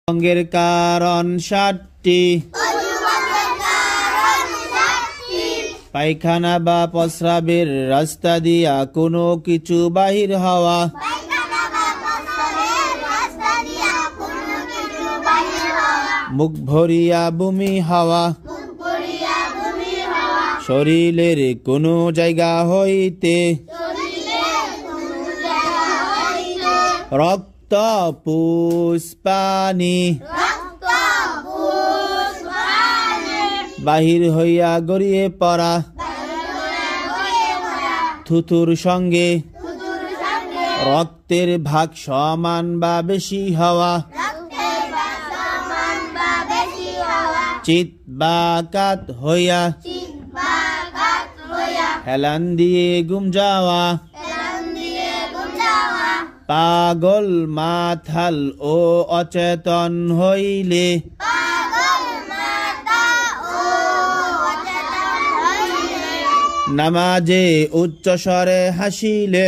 অঙ্গের কারণ 7টি পায়খানা বা প্রস্রাবের রাস্তা দিয়া কোনো কিছু বাহির হওয়া মুখ ভরিয়া বমি হওয়া শরীরের কোনো জায়গা হইতে রক্ত পুষ্পানি বাহির হইয়া গড়িয়ে পড়া থুথুর সঙ্গে রক্তের ভাগ সমান বা বেশি হওয়া চিত বা কাত হইয়া হেলান দিয়ে গুম যাওয়া পাগল মাথাল ও অচেতন হইলে নামাজে উচ্চ স্বরে হাসিলে